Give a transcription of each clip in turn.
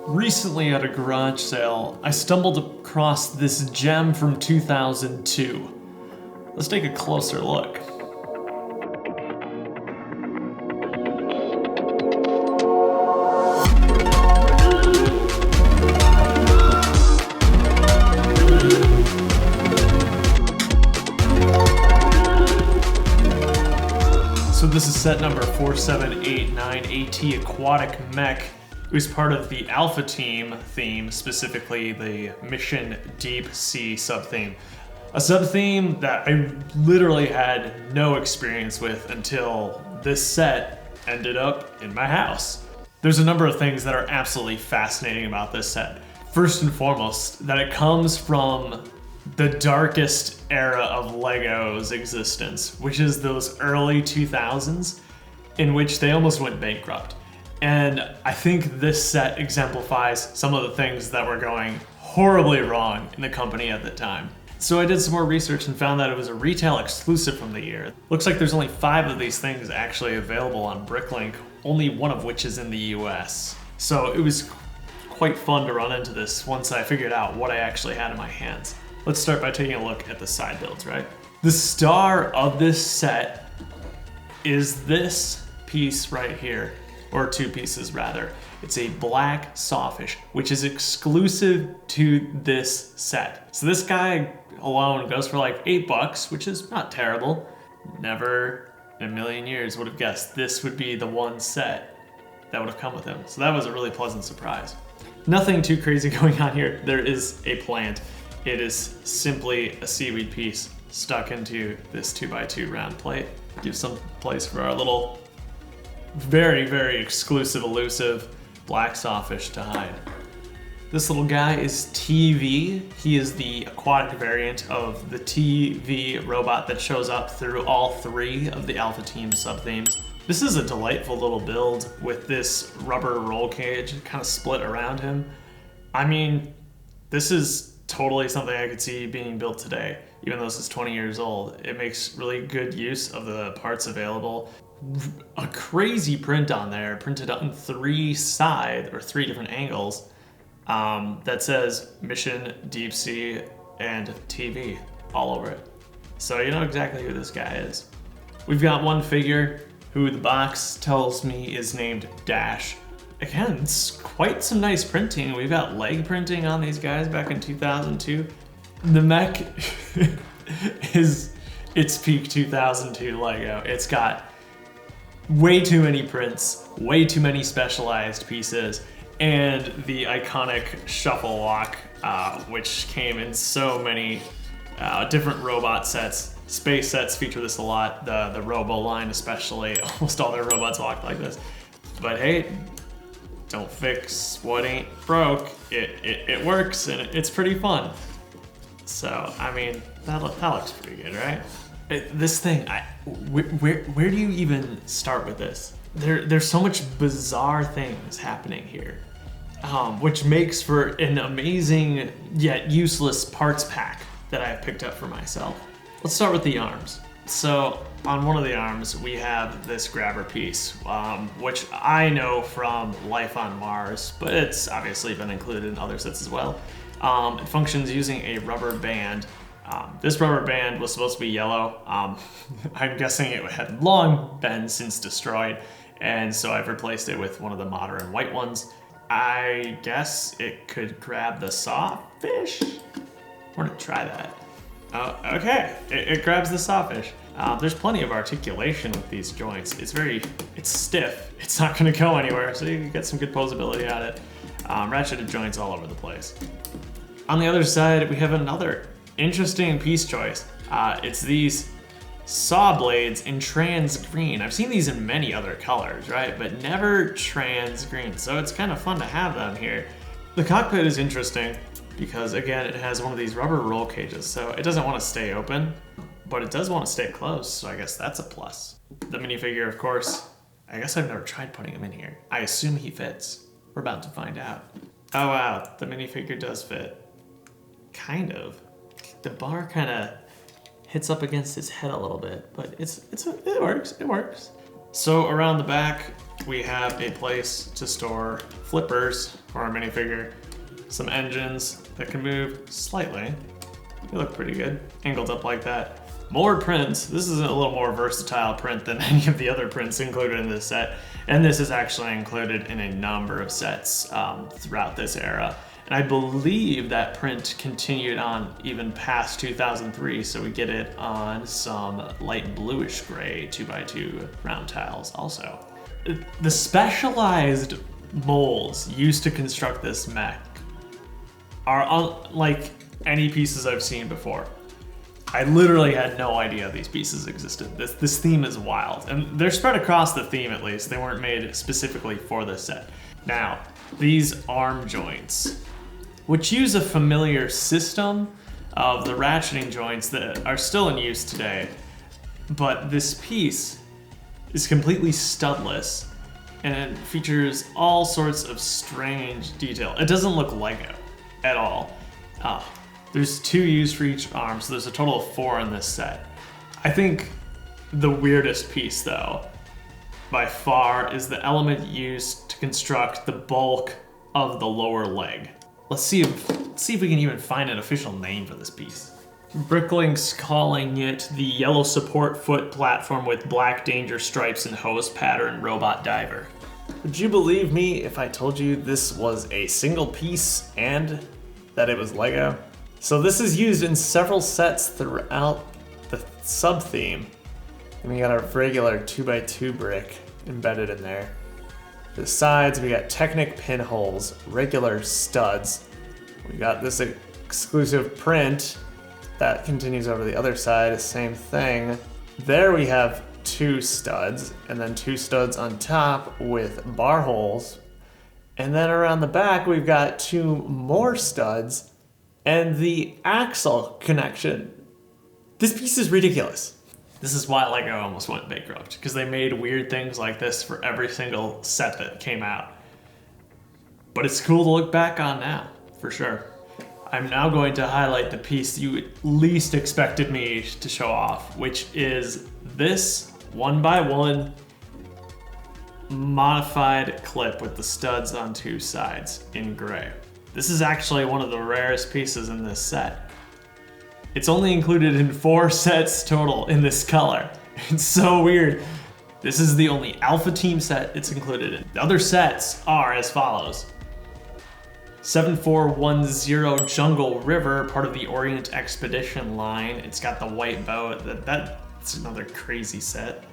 Recently at a garage sale, I stumbled across this gem from 2002. Let's take a closer look. So this is set number 4789 AT Aquatic Mech. It was part of the Alpha Team theme, specifically the Mission Deep Sea sub-theme. A sub-theme that I literally had no experience with until this set ended up in my house. There's a number of things that are absolutely fascinating about this set. First and foremost, that it comes from the darkest era of Lego's existence, which is those early 2000s in which they almost went bankrupt. And I think this set exemplifies some of the things that were going horribly wrong in the company at the time. So I did some more research and found that it was a retail exclusive from the year. Looks like there's only 5 of these things actually available on Bricklink, only one of which is in the US. So it was quite fun to run into this once I figured out what I actually had in my hands. Let's start by taking a look at the side builds, right? The star of this set is this piece right here. Or 2 pieces rather. It's a black sawfish, which is exclusive to this set. So this guy alone goes for like $8, which is not terrible. Never in a million years would have guessed this would be the one set that would have come with him. So that was a really pleasant surprise. Nothing too crazy going on here. There is a plant. It is simply a seaweed piece stuck into this 2x2 round plate. Give some place for our little very, very exclusive, elusive black sawfish to hide. This little guy is TV. He is the aquatic variant of the TV robot that shows up through all 3 of the Alpha Team sub-themes. This is a delightful little build with this rubber roll cage kind of split around him. I mean, this is totally something I could see being built today, even though this is 20 years old. It makes really good use of the parts available. A crazy print on there, printed on 3 sides or 3 different angles, that says Mission Deep Sea and TV all over it. So you know exactly who this guy is. We've got one figure who the box tells me is named Dash. Again, it's quite some nice printing. We've got leg printing on these guys back in 2002. The mech is its peak 2002 Lego. It's got way too many prints, way too many specialized pieces, and the iconic shuffle lock, which came in so many different robot sets. Space sets feature this a lot, the Robo line especially. Almost all their robots walk like this. But hey, don't fix what ain't broke. It works and it's pretty fun. So, I mean, that looks pretty good, right? This thing, where do you even start with this? There's so much bizarre things happening here, which makes for an amazing yet useless parts pack that I have picked up for myself. Let's start with the arms. So on one of the arms, we have this grabber piece, which I know from Life on Mars, but it's obviously been included in other sets as well. It functions using a rubber band. This rubber band was supposed to be yellow. I'm guessing it had long been since destroyed, and so I've replaced it with one of the modern white ones. I guess it could grab the sawfish? We're gonna try that. Okay, it grabs the sawfish. There's plenty of articulation with these joints. It's stiff. It's not gonna go anywhere, so you can get some good posability at it. Ratcheted joints all over the place. On the other side, we have another interesting piece choice. It's these saw blades in trans green. I've seen these in many other colors, right? But never trans green, so it's kind of fun to have them here. The cockpit is interesting because, again, it has one of these rubber roll cages, so it doesn't want to stay open, but it does want to stay closed, so I guess that's a plus. The minifigure, of course, I guess I've never tried putting him in here. I assume he fits. We're about to find out. Oh wow, the minifigure does fit. Kind of. The bar kind of hits up against his head a little bit, but it works. So around the back, we have a place to store flippers for our minifigure, some engines that can move slightly. They look pretty good, angled up like that. More prints. This is a little more versatile print than any of the other prints included in this set. And this is actually included in a number of sets throughout this era. And I believe that print continued on even past 2003, so we get it on some light bluish gray 2x2 round tiles also. The specialized molds used to construct this mech are unlike any pieces I've seen before. I literally had no idea these pieces existed. This theme is wild, and they're spread across the theme at least. They weren't made specifically for this set. Now, these arm joints, which use a familiar system of the ratcheting joints that are still in use today, but this piece is completely studless and features all sorts of strange detail. It doesn't look Lego at all. There's 2 used for each arm, so there's a total of 4 in this set. I think the weirdest piece, though, by far, is the element used to construct the bulk of the lower leg. Let's see if we can even find an official name for this piece. Bricklink's calling it the yellow support foot platform with black danger stripes and hose pattern robot diver. Would you believe me if I told you this was a single piece and that it was Lego? So this is used in several sets throughout the sub-theme. And we got our regular 2x2 brick embedded in there. The sides, we got Technic pinholes, regular studs. We got this exclusive print that continues over the other side, same thing. There we have 2 studs, and then 2 studs on top with bar holes. And then around the back, we've got 2 more studs and the axle connection. This piece is ridiculous. This is why Lego almost went bankrupt, because they made weird things like this for every single set that came out. But it's cool to look back on now, for sure. I'm now going to highlight the piece you least expected me to show off, which is this 1x1 modified clip with the studs on 2 sides in gray. This is actually one of the rarest pieces in this set. It's only included in 4 sets total in this color. It's so weird. This is the only Alpha Team set it's included in. The other sets are as follows. 7410 Jungle River, part of the Orient Expedition line. It's got the white boat. That's another crazy set.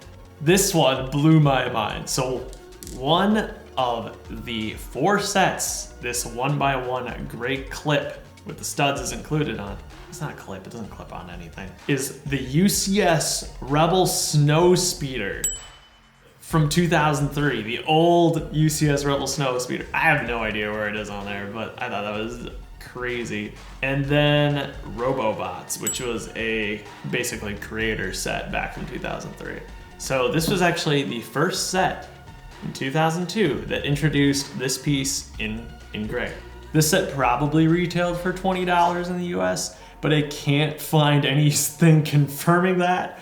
This one blew my mind. So one of the 4 sets, this 1x1 gray clip with the studs is included on. It's not a clip, it doesn't clip on anything. Is the UCS Rebel Snow Speeder from 2003, the old UCS Rebel Snow Speeder. I have no idea where it is on there, but I thought that was crazy. And then Robobots, which was a basically creator set back from 2003. So this was actually the first set in 2002 that introduced this piece in gray. This set probably retailed for $20 in the US, but I can't find anything confirming that.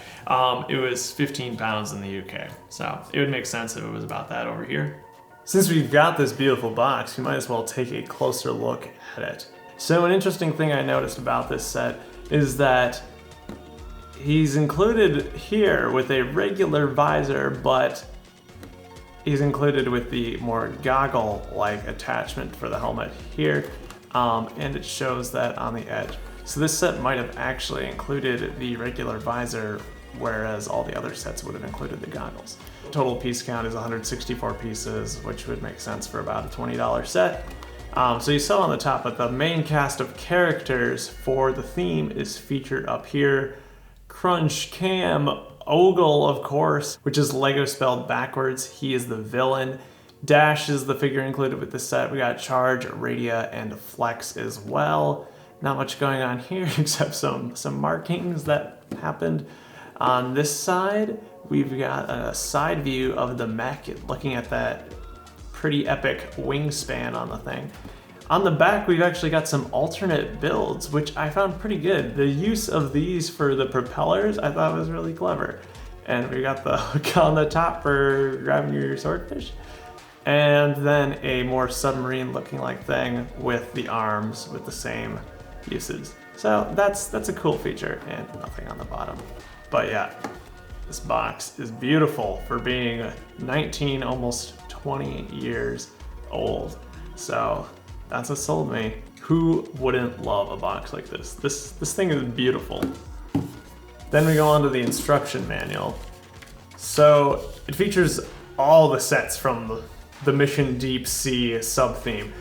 It was 15 pounds in the UK, so it would make sense if it was about that over here. Since we've got this beautiful box, we might as well take a closer look at it. So an interesting thing I noticed about this set is that he's included here with a regular visor, but he's included with the more goggle-like attachment for the helmet here, and it shows that on the edge. So this set might have actually included the regular visor, whereas all the other sets would have included the goggles. Total piece count is 164 pieces, which would make sense for about a $20 set. So you saw on the top, but the main cast of characters for the theme is featured up here. Crunch Cam Ogle, of course, which is Lego spelled backwards. He is the villain. Dash is the figure included with the set. We got Charge, Radia, and Flex as well. Not much going on here except some markings that happened. On this side, we've got a side view of the mech looking at that pretty epic wingspan on the thing. On the back, we've actually got some alternate builds, which I found pretty good. The use of these for the propellers I thought was really clever. And we got the hook on the top for grabbing your swordfish. And then a more submarine looking like thing with the arms with the same uses. So that's a cool feature, and nothing on the bottom. But yeah, this box is beautiful for being 19, almost 20 years old. So that's what sold me. Who wouldn't love a box like this? This thing is beautiful. Then we go on to the instruction manual. So it features all the sets from the Mission Deep Sea sub-theme.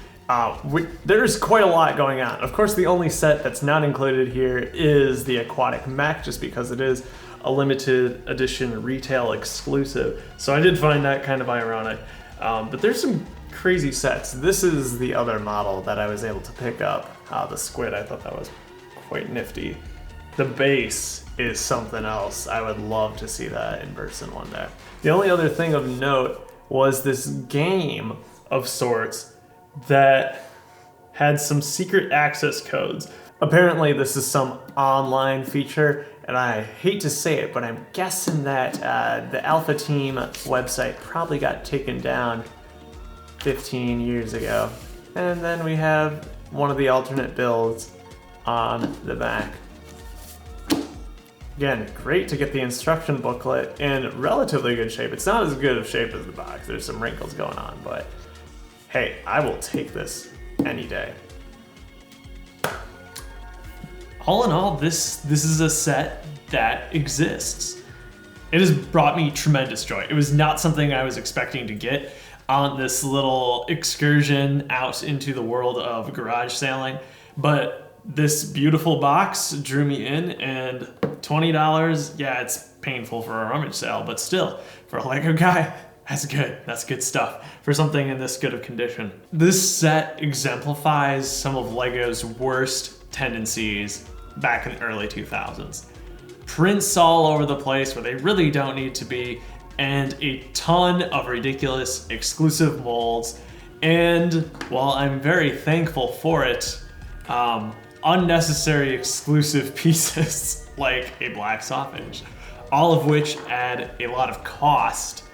There's quite a lot going on. Of course, the only set that's not included here is the Aquatic Mech, just because it is a limited edition retail exclusive. So I did find that kind of ironic. But there's some crazy sets. This is the other model that I was able to pick up. The squid, I thought that was quite nifty. The base is something else. I would love to see that in person one day. The only other thing of note was this game of sorts that had some secret access codes. Apparently this is some online feature, and I hate to say it, but I'm guessing that the Alpha Team website probably got taken down 15 years ago. And then we have one of the alternate builds on the back. Again, great to get the instruction booklet in relatively good shape. It's not as good of shape as the box. There's some wrinkles going on, but hey, I will take this any day. All in all, this is a set that exists. It has brought me tremendous joy. It was not something I was expecting to get on this little excursion out into the world of garage sailing, but this beautiful box drew me in, and $20, yeah, it's painful for a rummage sale, but still, for a Lego guy, that's good. That's good stuff for something in this good of condition. This set exemplifies some of Lego's worst tendencies back in the early 2000s. Prints all over the place where they really don't need to be, and a ton of ridiculous exclusive molds. And while I'm very thankful for it, unnecessary exclusive pieces like a black sausage, all of which add a lot of cost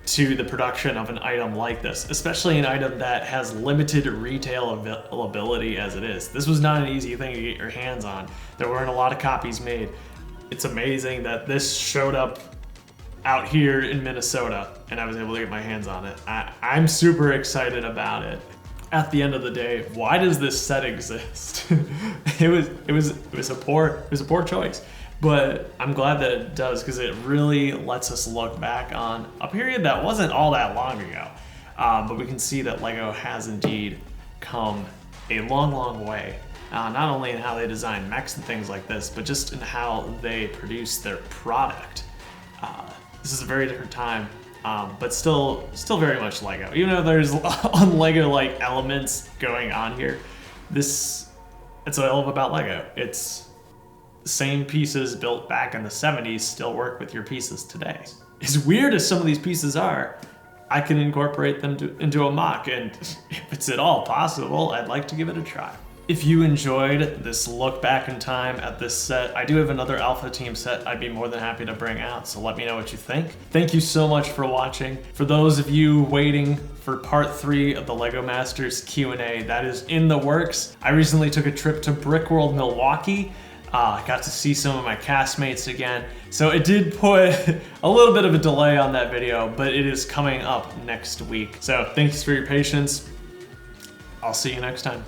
to the production of an item like this, especially an item that has limited retail availability as it is. This was not an easy thing to get your hands on. There weren't a lot of copies made. It's amazing that this showed up out here in Minnesota and I was able to get my hands on it. I'm super excited about it. At the end of the day, why does this set exist? it was a poor choice, but I'm glad that it does, because it really lets us look back on a period that wasn't all that long ago. But we can see that Lego has indeed come a long way. Not only in how they design mechs and things like this, but just in how they produce their product. This is a very different time. But still very much Lego. Even though there's un-Lego-like elements going on here, it's what I love about Lego. It's the same pieces built back in the 70s still work with your pieces today. As weird as some of these pieces are, I can incorporate them into a mock, and if it's at all possible, I'd like to give it a try. If you enjoyed this look back in time at this set, I do have another Alpha Team set I'd be more than happy to bring out, so let me know what you think. Thank you so much for watching. For those of you waiting for part 3 of the LEGO Masters Q&A, that is in the works. I recently took a trip to Brickworld, Milwaukee. I got to see some of my castmates again, so it did put a little bit of a delay on that video, but it is coming up next week. So thanks for your patience. I'll see you next time.